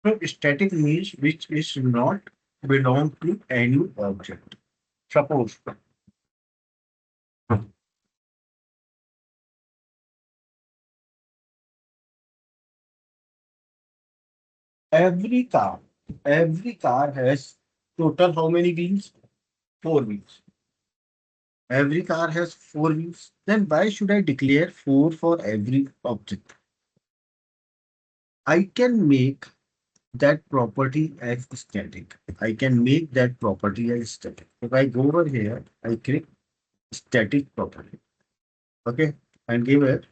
So static means which is not belong to any object. Suppose every car, every car has total how many wheels? Four wheels. Every car has four wheels. Then why should I declare four for every object? I can make that property as static. I can make that property as static. If I go over here, I click static property. Okay, and give it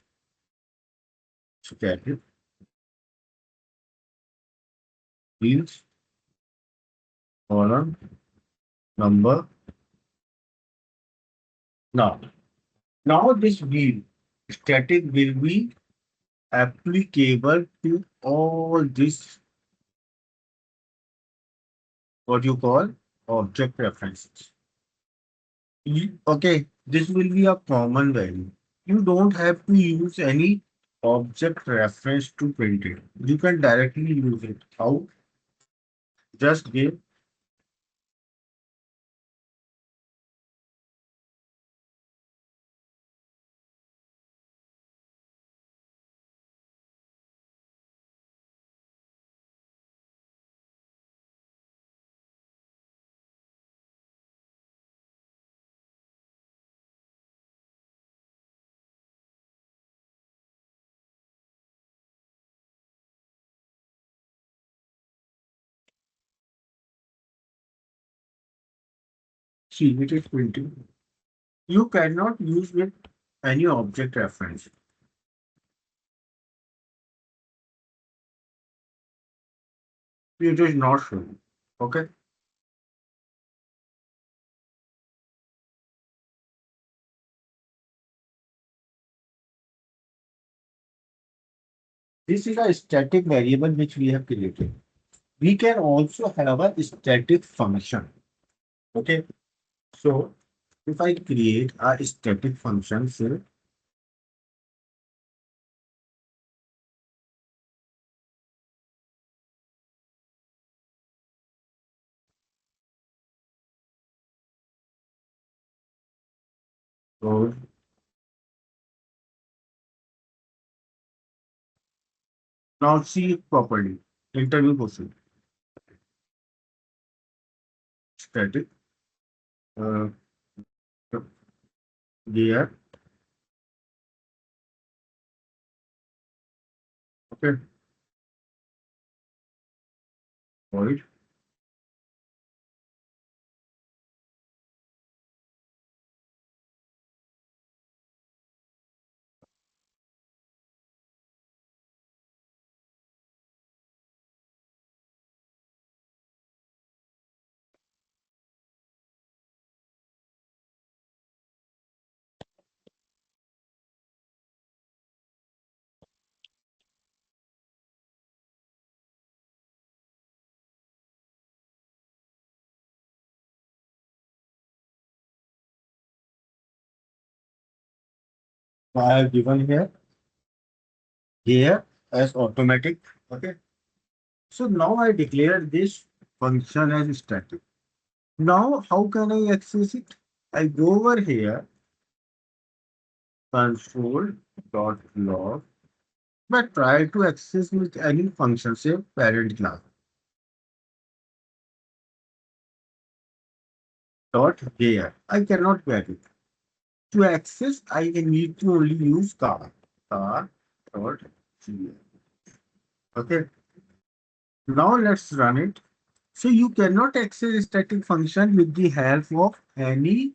static wheels column number. Now, now this wheel static will be applicable to all this what you call object references. Okay, this will be a common value. You don't have to use any object reference to print it. You can directly use it. How? Just give. See, it is printing. You cannot use with any object reference. It is not showing. Okay. This is a static variable which we have created. We can also have a static function. Okay. So if I create a static function, say, so now see it properly. Interview question. Static. Uh, there. Okay. Void. So I have given here as automatic. Okay. So now I declare this function as static. Now how can I access it? I go over here, console dot log, but try to access with any function, say parent class dot there. I cannot get it. To access, I need to only use car dot here. Okay. Now let's run it. So you cannot access static function with the help of any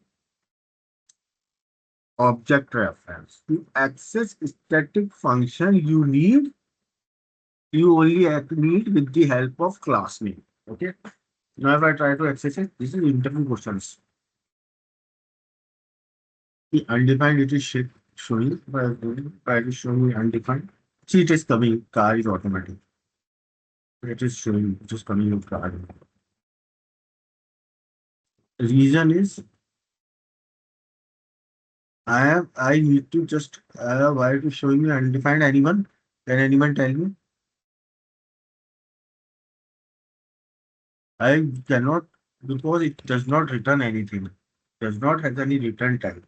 object reference. To access static function, you only need with the help of class name. Okay. Now if I try to access it, this is interview questions. The undefined it is showing, but try to show me undefined. See, it is coming. Car is automatic. It is showing. It is coming with car. Reason is I need to just why to showing me undefined anyone? Can anyone tell me? I cannot because it does not return anything. Does not have any return time.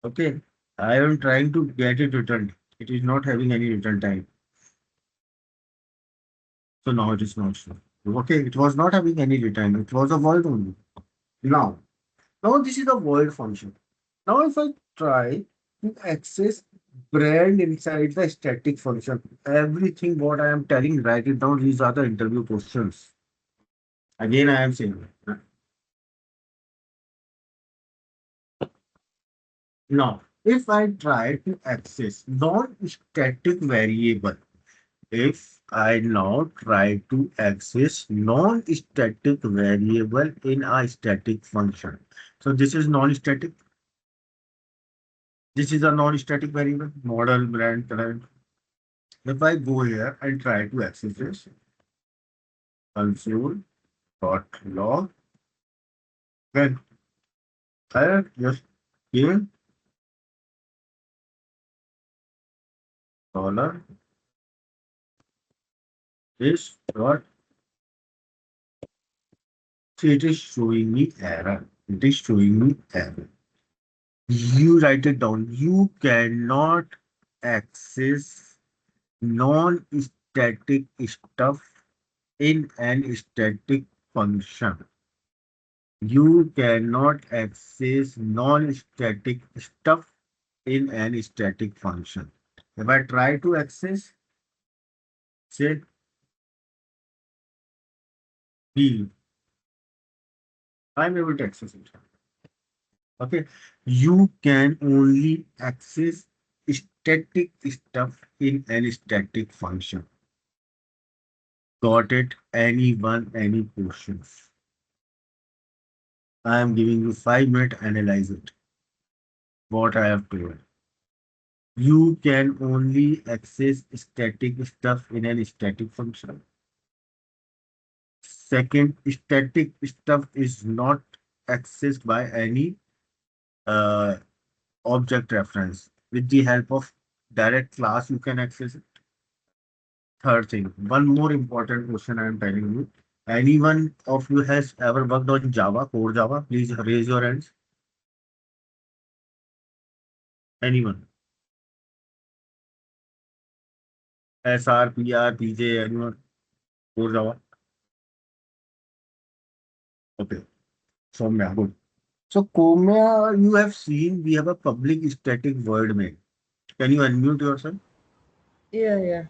Okay. I am trying to get it returned. It is not having any return time. So now it is not sure. Okay, it was not having any return. It was a void only. Now, now this is a void function. Now if I try to access brand inside the static function, everything what I am telling, write it down. These are the interview questions. Again, I am saying. Now, if I try to access non-static variable, if I now try to access non-static variable in a static function. So this is non-static. This is a non-static variable, model, brand, current. If I go here and try to access this, console.log, then I just give dollar is dot. See, it is showing me error. It is showing me error. You write it down. You cannot access non-static stuff in an static function. You cannot access non-static stuff in an static function. If I try to access, say, B, I'm able to access it. Okay. You can only access static stuff in an static function. Got it? Anyone, any questions? I am giving you 5 minutes, analyze it. What I have told. You can only access static stuff in an static function. Second, static stuff is not accessed by any uh, object reference. With the help of direct class, you can access it. Third thing, one more important question I am telling you. Anyone of you has ever worked on Java, core Java? Please raise your hands. Anyone? SR, PR, PJ, anyone? Core Java? Okay. Soumya, good. So, Komya, you have seen we have a public static void main. Can you unmute yourself? Yeah, yeah.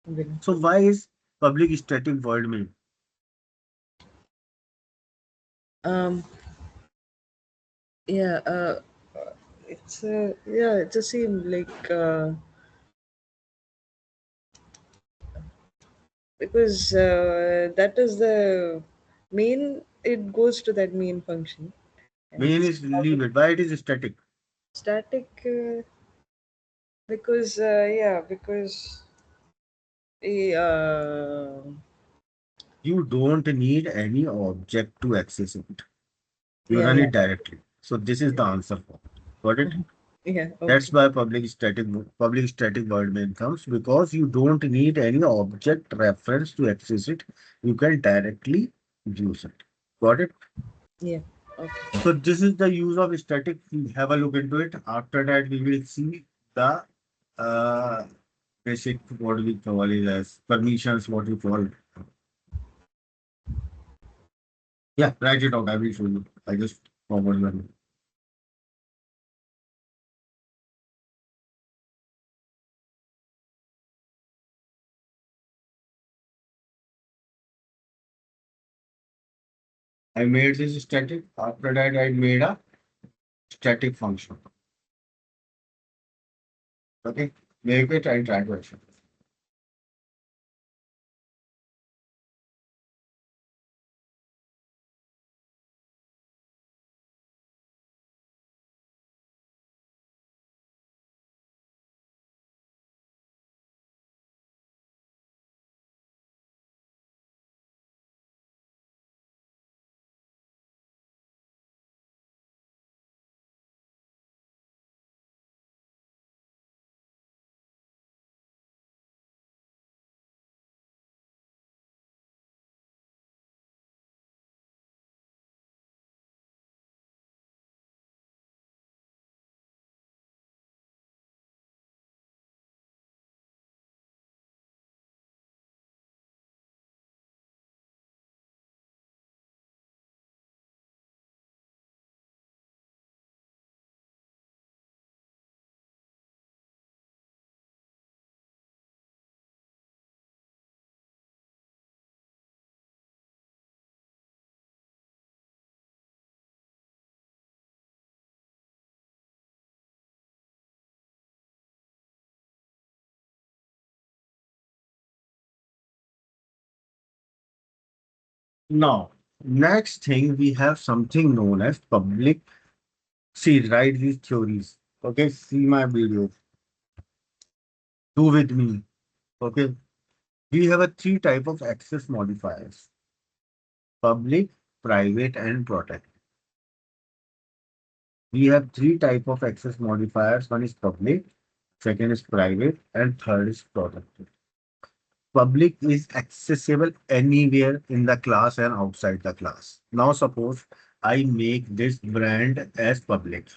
Will. So, why is public static void main? Um, yeah, it just seemed like because that is the main. It goes to that main function, and Main is leave it. Why it is static? static because because uh, You don't need any object to access it. You yeah, run yeah, it directly. So, this is the answer for. Got it? mhm. Yeah, That's okay, why public static void main comes because you don't need any object reference to access it. You can directly use it. Got it? yeah, okay, So this is the use of static. We have a look into it. After that, we will see the uh, basic what we call it as permissions. What we call. Yeah, write it out. I will show you. I just forward them. I made this static. After that, I made a static function. Okay, make it and try to action. Now, next thing we have something known as public. See, write these theories. Okay, see my video. Do with me. Okay, we have a three type of access modifiers: public, private, and protect. We have three type of access modifiers. One is public, second is private, and third is protected. Public is accessible anywhere in the class and outside the class. Now suppose I make this brand as public.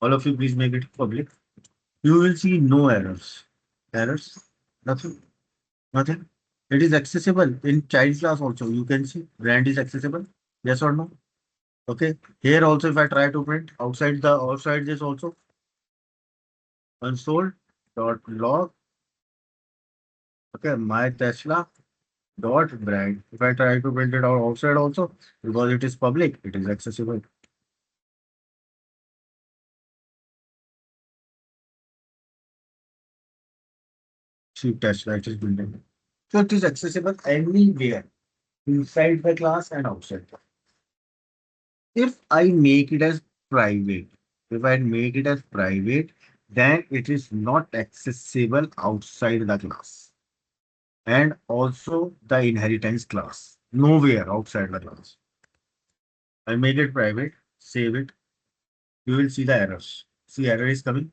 All of you please make it public. You will see no errors. Errors? Nothing. Nothing. It is accessible in child class also. You can see brand is accessible. Yes or no? Okay. Here also, if I try to print outside this also, console dot log. Okay, my Tesla dot brand. If I try to print it out outside also, because it is public, it is accessible. See Tesla, it is building. So it is accessible anywhere inside the class and outside. If I make it as private, if I make it as private, then it is not accessible outside the class. And also the inheritance class. Nowhere outside the class. I make it private, save it. You will see the errors. See, error is coming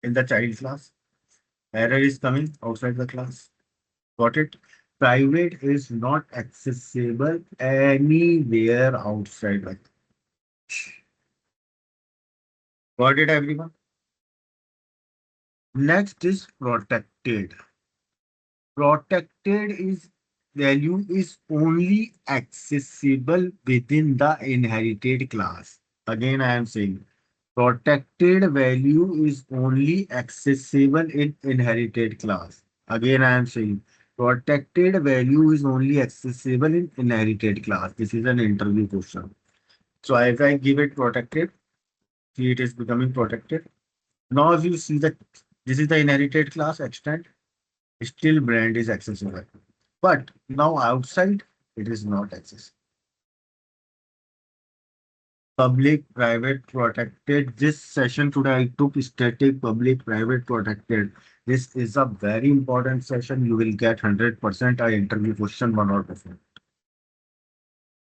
in the child class. Error is coming outside the class. Got it? Private is not accessible anywhere outside the. Got it, everyone? Next is protected. Protected is value is only accessible within the inherited class. Again, I am saying protected value is only accessible in inherited class. Again, I am saying protected value is only accessible in inherited class. This is an interview question. So if I give it protected, see it is becoming protected. Now if you see that this is the inherited class extent, still brand is accessible. But now outside, it is not accessible. Public, private, protected. This session today I took static, public, private, protected. This is a very important session. You will get 100% I interview question 100%.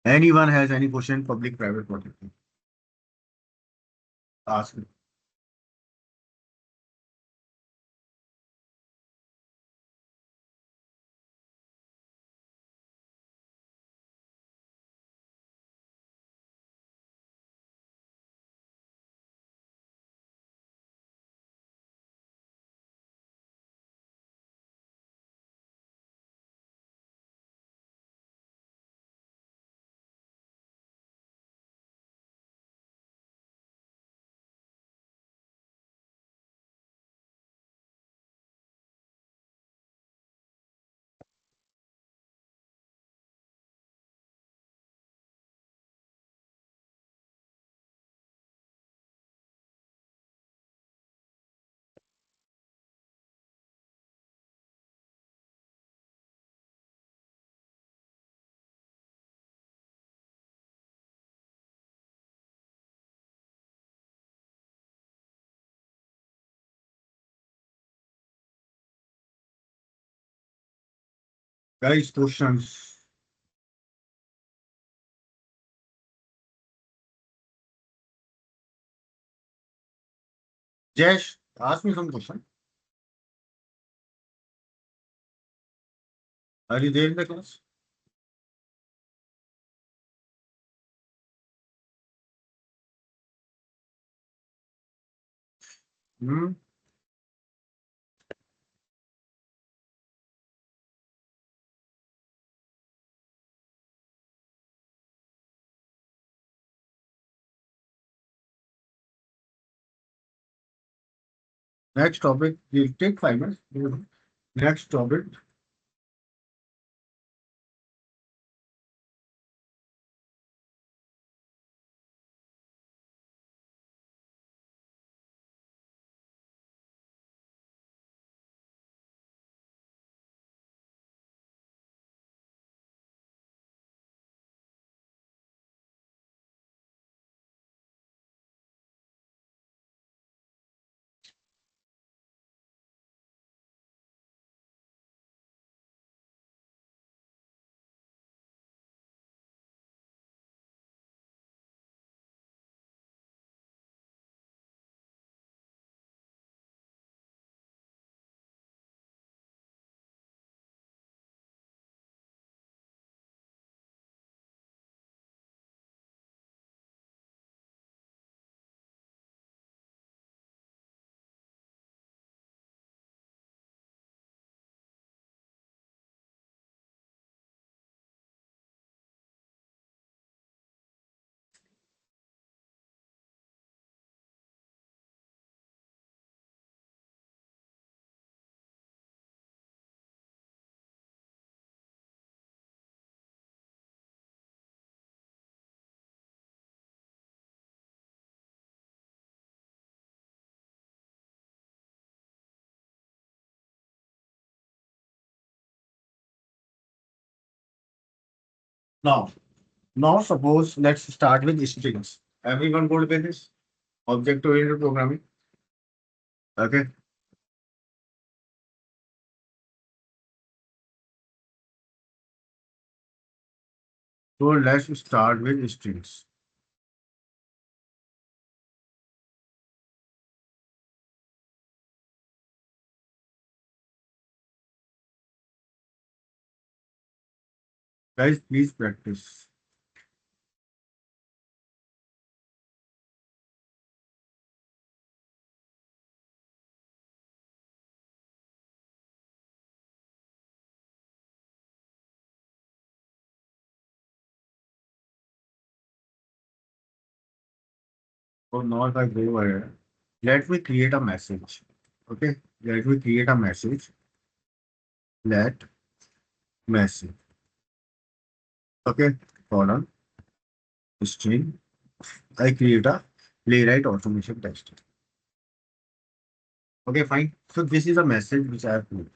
Anyone has any question, public, private, protected? Ask me. Guys, questions. Jesh, ask me some question. Are you there in the class? Hmm? Next topic, we'll take 5 minutes. Next topic, Now, now suppose let's start with strings. Everyone good with this? Object-oriented programming. Okay. So let's start with strings. Guys, please practice. So now if I go ahead, let me create a message. Okay. Let me create a message. Let message. Okay. Column string. I create a playwright automation test. Okay, fine. So this is a message which I have put.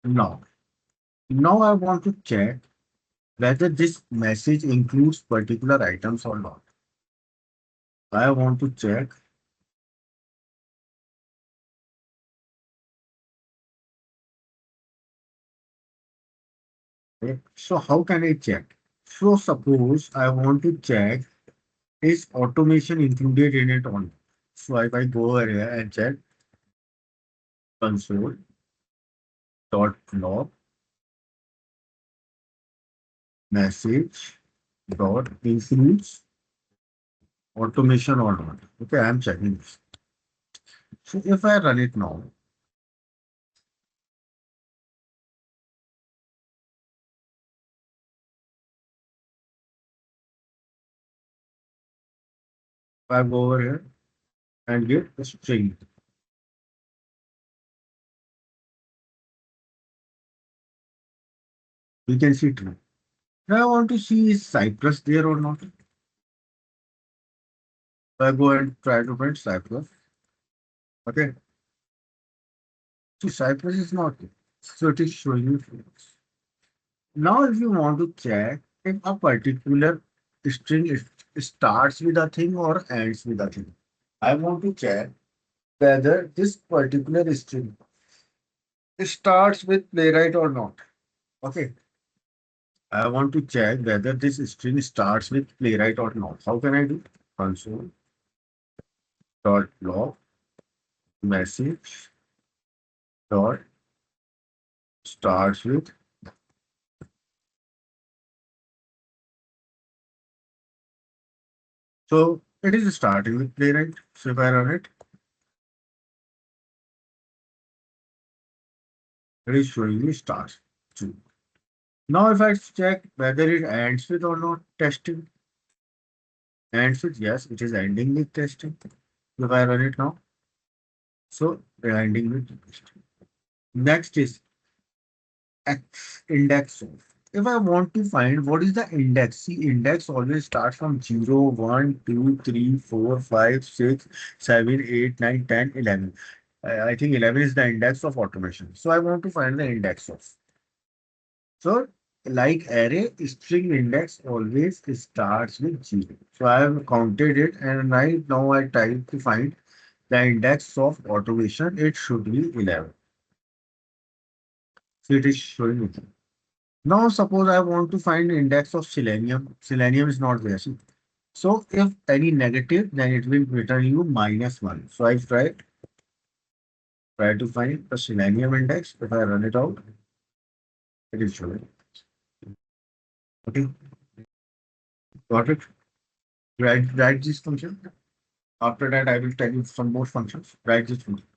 Now, now I want to check whether this message includes particular items or not. I want to check. Okay. So how can I check? So suppose I want to check is automation included in it or not. So if I go over here and check console dot log message dot includes automation or not. Okay, I'm checking this. So if I run it now, if I go over here and give a string, we can see true. Now I want to see is Cypress there or not. So I go and try to print Cypress. Okay. So Cypress is not there. So it is showing you false. Now if you want to check if a particular string starts with a thing or ends with a thing. I want to check whether this particular string starts with playwright or not. Okay. I want to check whether this string starts with playwright or not. How can I do? Console dot log message dot starts with. So it is starting with playwright. So if I run it, it is showing me stars too. Now if I check whether it ends with or not testing, ends with yes, it is ending with testing. If I run it now, so ending with testing. Next is X index of. If I want to find what is the index, see index always starts from 0, 1, 2, 3, 4, 5, 6, 7, 8, 9, 10, 11. I think 11 is the index of automation. So I want to find the index of. So like array, string index always starts with 0. So I have counted it and right now I try to find the index of automation. It should be 11. So it is showing it. Now, suppose I want to find index of selenium. Selenium is not there. See? So, if any negative, then it will return you -1. So, I try to find the selenium index. If I run it out, it is showing. Okay, got it. Write this function. After that, I will tell you some more functions. Write this function.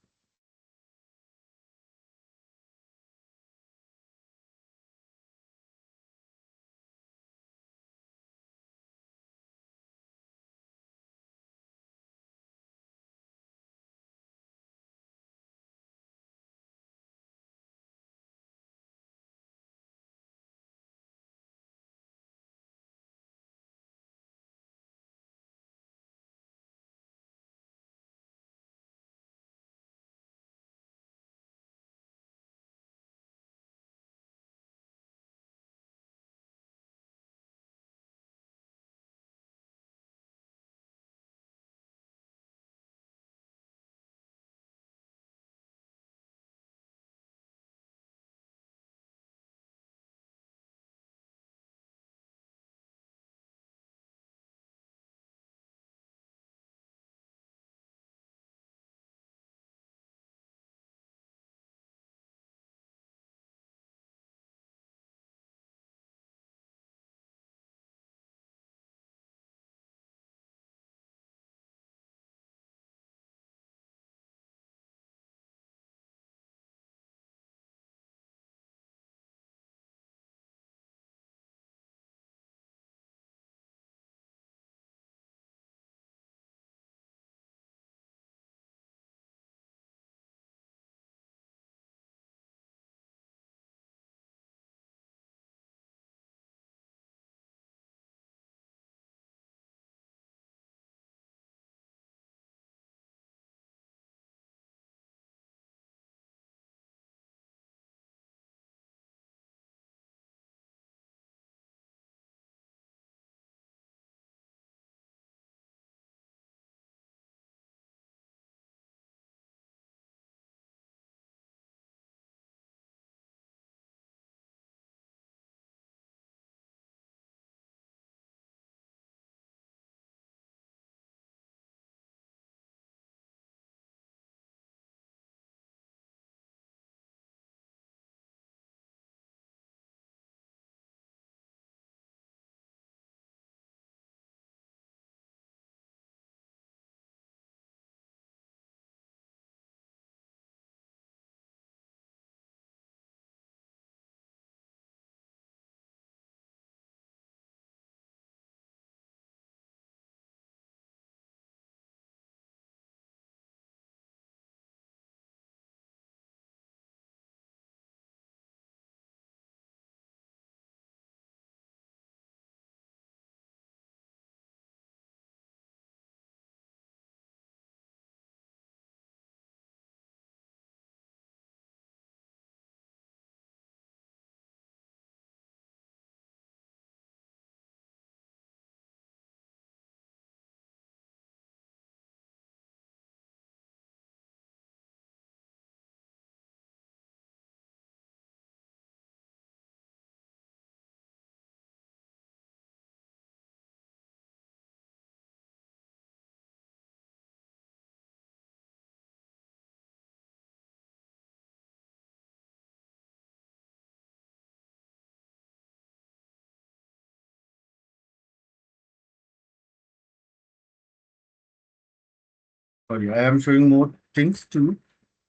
Sorry, I am showing more things too.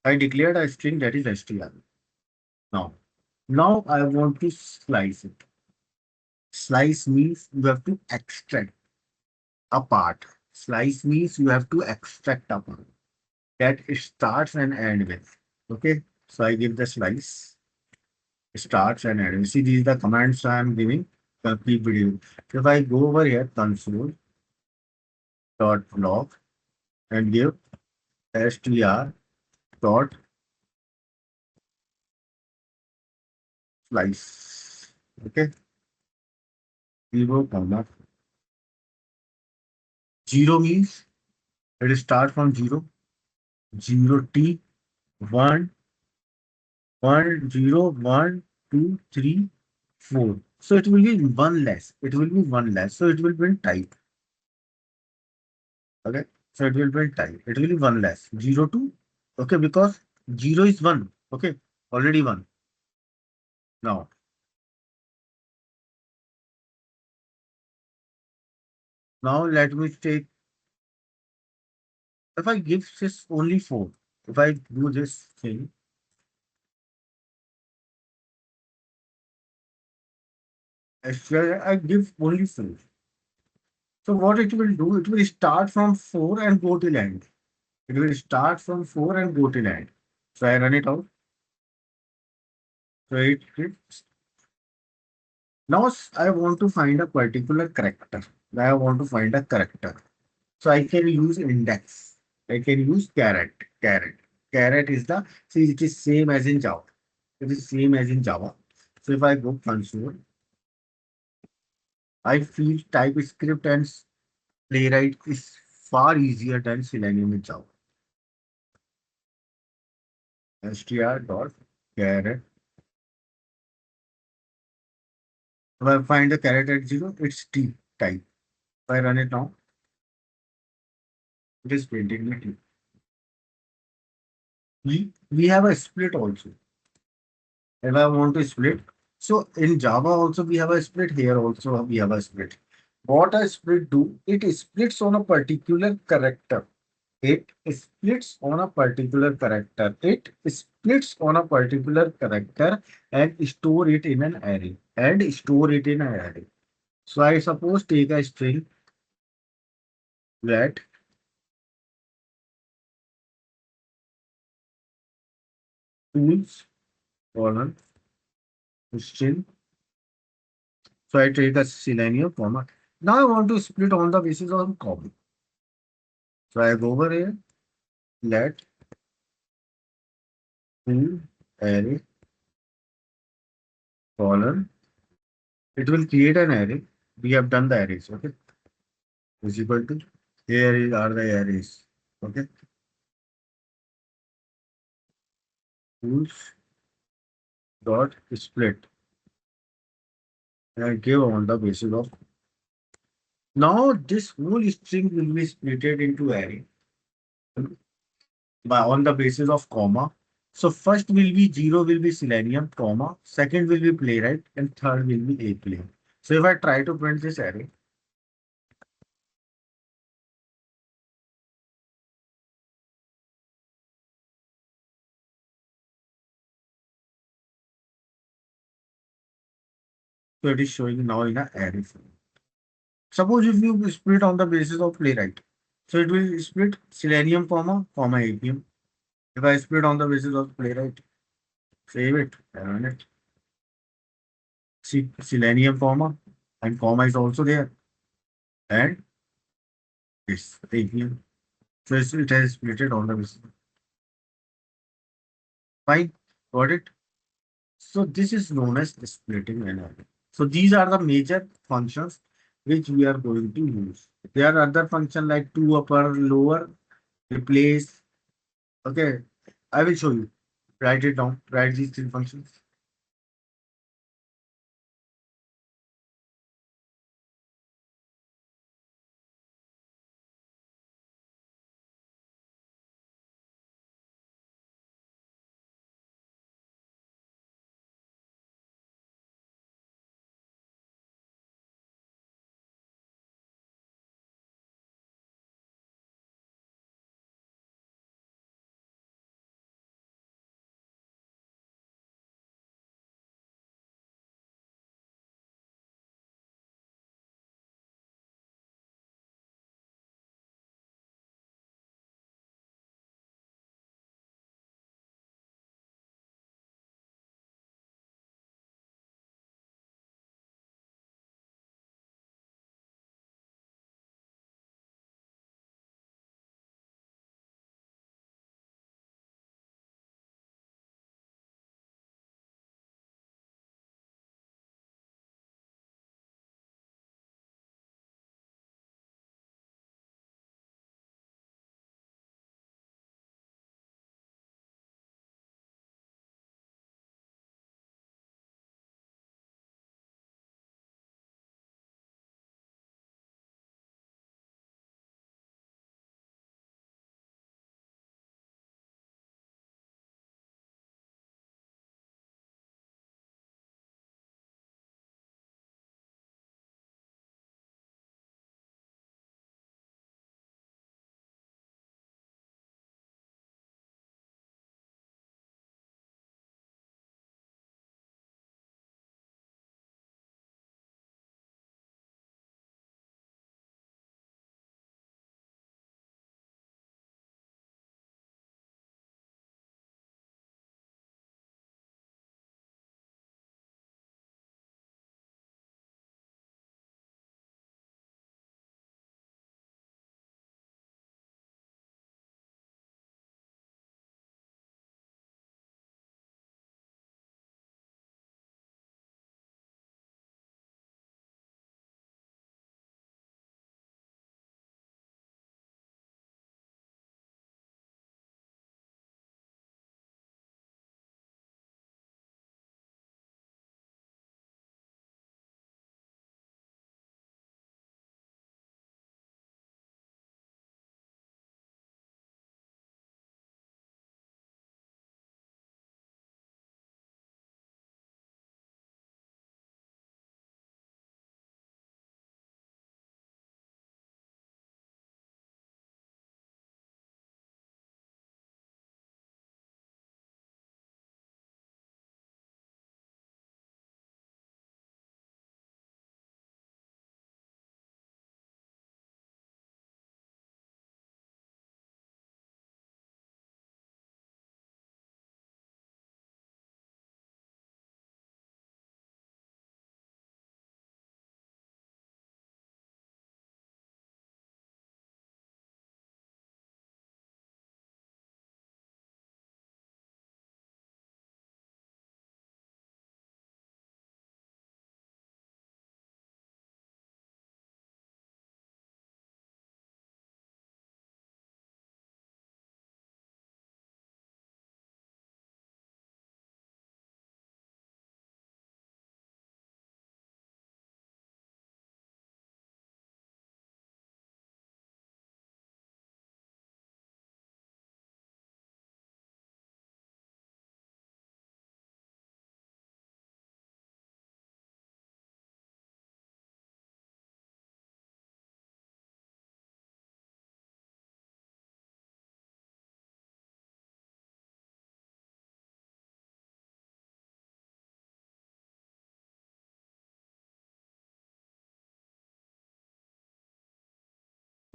I declared a string that is str. Now, now I want to slice it. Slice means you have to extract a part. Slice means you have to extract a part that it starts and end with. Okay, so I give the slice, starts and end. See, these are the commands I am giving. Keep video. So if I go over here, console dot log and give str dot slice. Okay, 0, comma. 0 means it starts from 0, 0t, 1, 1, 0, 1, 2, 3, 4. So it will be one less. It will be one less. So it will be in type. Okay. So it will be in type. It will be one less. 0 2. Okay. Because 0 is 1. Okay. Already 1. Now, now let me take, if I give this only 4, if I do this thing, I give only 4. So what it will do, it will start from 4 and go till end. It will start from 4 and go till end. So I run it out. So now I want to find a particular character. I want to find a character. So I can use index. I can use caret. Caret. Caret is the, see, it is same as in Java. It is same as in Java. So if I go console, I feel TypeScript and Playwright is far easier than Selenium in Java. str dot caret. If I find the caret at 0, it's T type. If I run it now, it is printing the T. We have a split also. If I want to split, so in Java also we have a split. Here also we have a split. What a split do? It splits on a particular character. It splits on a particular character. It splits on a particular character and store it in an array. And store it in an array. So I suppose take a string that tools colon string. So I take a Selenium comma. Now I want to split on the basis of copy. So I go over here, let tool array colon. It will create an array. We have done the arrays. Okay. Is equal to are the arrays. Okay. Tools dot split and give on the basis of. Now this whole string will be splitted into array by on the basis of comma. So first will be 0 will be Selenium, comma, second will be playwright, and third will be a play. So if I try to print this array, so it is showing now in a array form. Suppose if you split on the basis of playwright, so it will split Selenium, comma, APM. If I split on the basis of playwright, save it, and run it. See, Selenium, and comma is also there, and this APM. So it has split it on the basis. Fine, got it. So this is known as splitting an array. So these are the major functions which we are going to use. There are other functions like to upper, lower, replace. Okay, I will show you. Write it down. Write these three functions.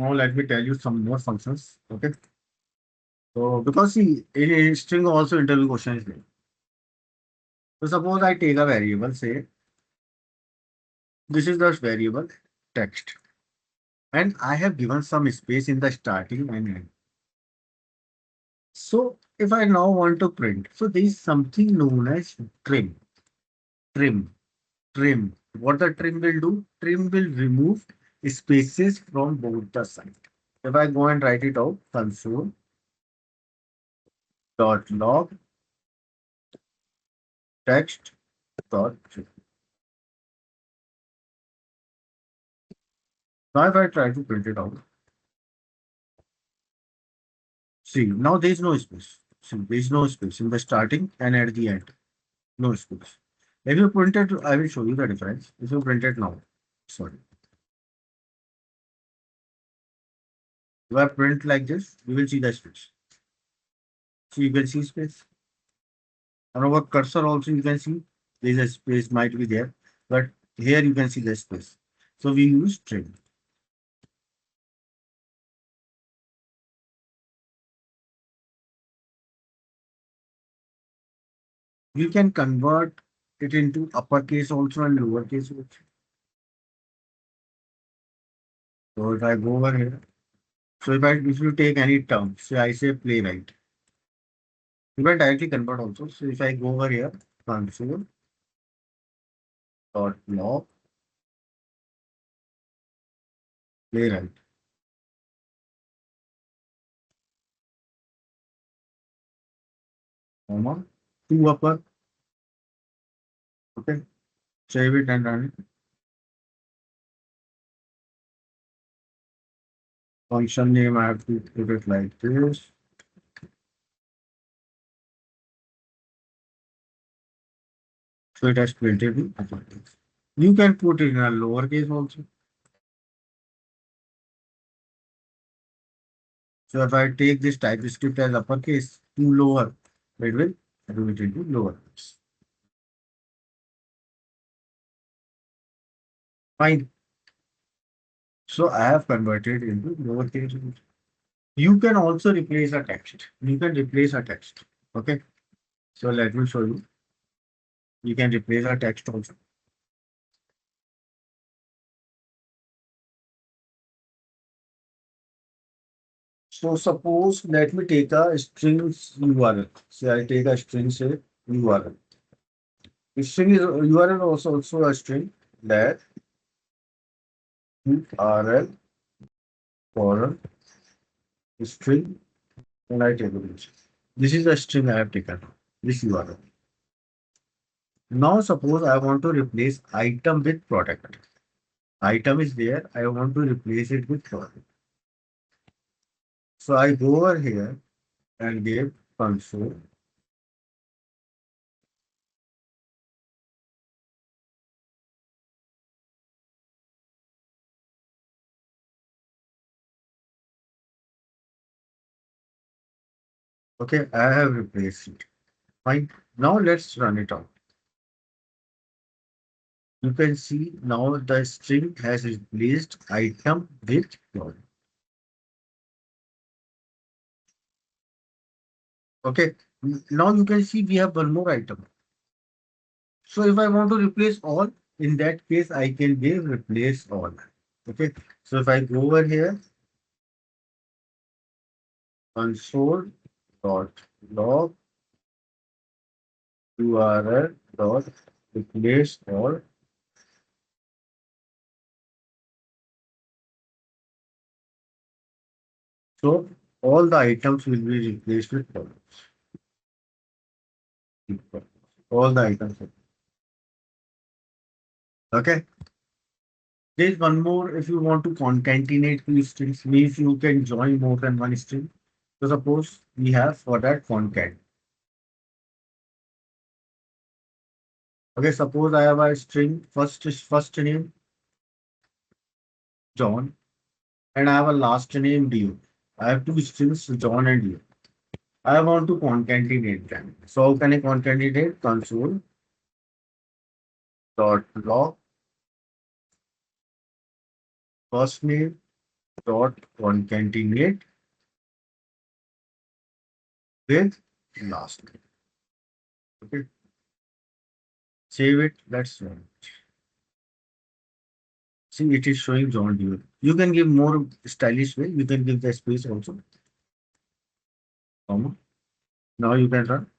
Now let me tell you some more functions. Okay. So because see, in a string also interview question is there. So suppose I take a variable, say this is the variable text, and I have given some space in the starting and end. So if I now want to print, so there is something known as trim, trim, trim. What the trim will do? Trim will remove spaces from both the sides. If I go and write it out, console dot log text dot trim. Now if I try to print it out, see now there is no space. See, there is no space in the starting and at the end. No space. If you print it, I will show you the difference. If you print it now, sorry. If I print like this, you will see the space. So you can see space. And over cursor also you can see there is a space might be there, but here you can see the space. So we use trim. You can convert it into uppercase also and lowercase also. So if I go over here, so if you take any term, say I say playwright, you can directly convert also. So if I go over here, console dot log playwright, comma, two upper, okay, save it and run it. Function name I have to put it like this. So it has printed in uppercase. You can put it in a lowercase also. So if I take this TypeScript as uppercase to lower, it will do it into lowercase. Fine. So I have converted into lowercase. You can also replace a text. You can replace a text. Okay. So let me show you. You can replace a text also. So suppose let me take a string URL. Say I take a string say URL. The string is URL also a string that URL for a string and I take it. This is a string I have taken. This URL. Now suppose I want to replace item with product. Item is there. I want to replace it with product. So I go over here and give console. Okay, I have replaced it. Fine. Now let's run it out. You can see now the string has replaced item with product. Okay. Now you can see we have one more item. So if I want to replace all, in that case, I can give replace all. Okay. So if I go over here, console dot log URL dot replace all. So all the items will be replaced with products. All the items. Okay. There's one more if you want to concatenate two strings, means you can join more than one string. So suppose we have for that concat. Okay, suppose I have a string, first name John, and I have a last name Dio. I have two strings, John and Dio. I want to concatenate them. So how can I concatenate? Console dot log first name dot concatenate with last name. Okay, save it. Let's run. See, it is showing John Deere. You can give more stylish way. You can give the space also, comma. Now you can run.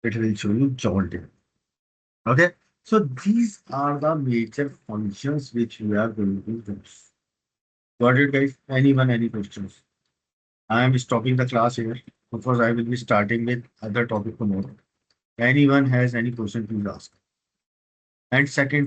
It will show you John Deere. Okay. So these are the major functions which we are going to use. Got it, guys? Anyone, any questions? I am stopping the class here because I will be starting with other topic tomorrow. Anyone has any question, please ask. And second